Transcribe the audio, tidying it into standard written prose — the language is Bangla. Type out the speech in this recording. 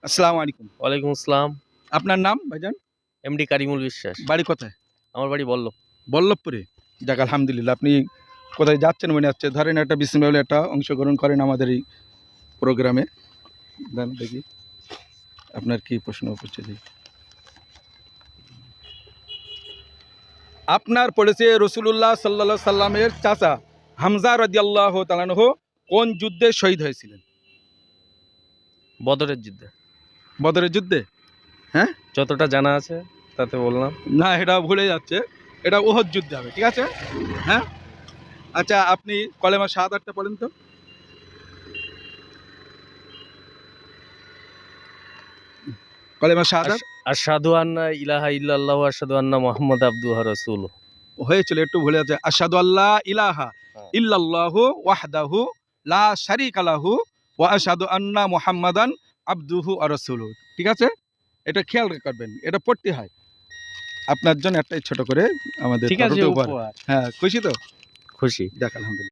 আসসালামু আলাইকুম। ওয়ালাইকুম আসসালাম। আপনার নাম ভাইজান? এমডি কারিমুল বিশ্বাস। বাড়ি কোথায়? আমার বাড়ি বল্লভ। বল্লভপুরে? যাক আলহামদুলিল্লাহ। আপনি কোথায় যাচ্ছেন মনে হচ্ছে। ধরেন একটা বিসমিল্লাহ বলে একটা অংশগ্রহণ করেন আমাদের এই প্রোগ্রামে। দেন দেখি আপনার কি প্রশ্ন করছে দেখি। আপনার পড়েছে রাসূলুল্লাহ সাল্লাল্লাহু সাল্লামের চাচা হামজা রাদিয়াল্লাহু তাআলা আনহু কোন যুদ্ধে শহীদ হয়েছিলেন? বদরের যুদ্ধে। বদরের যুদ্ধে? হ্যাঁ? যতটা জানা আছে তাতে বললাম। না, এটা ভুলে যাচ্ছে। এটা উহুদ যুদ্ধে হবে। ঠিক আছে? হ্যাঁ? আচ্ছা, আপনি কলেমা শাহাদাতটা পড়েন তো। কলেমা শাহাদাত আশহাদু আন্না ইলাহা ইল্লাল্লাহু ওয়া আশহাদু আন্না মুহাম্মাদ আবদুহু ওয়া রাসূলুহু। হয়েছিল, একটু ভুলে যাচ্ছে। আশহাদু আল্লা ইলাহা ইল্লাল্লাহু ওয়াহদাহু লা শারীকা লাহু ওয়া আশহাদু আন্না মুহাম্মাদান আবদুহু ওয়া রাসূলুহু। ঠিক আছে? এটা খেয়াল রাখবেন। এটা পড়তে হয়। আপনার জন্য একটাই ছোট করে আমাদের ঠিক আছে, তরফ থেকে উপহার। উপহার। হ্যাঁ, খুশি তো? খুশি। যাক আলহামদুলিল্লাহ।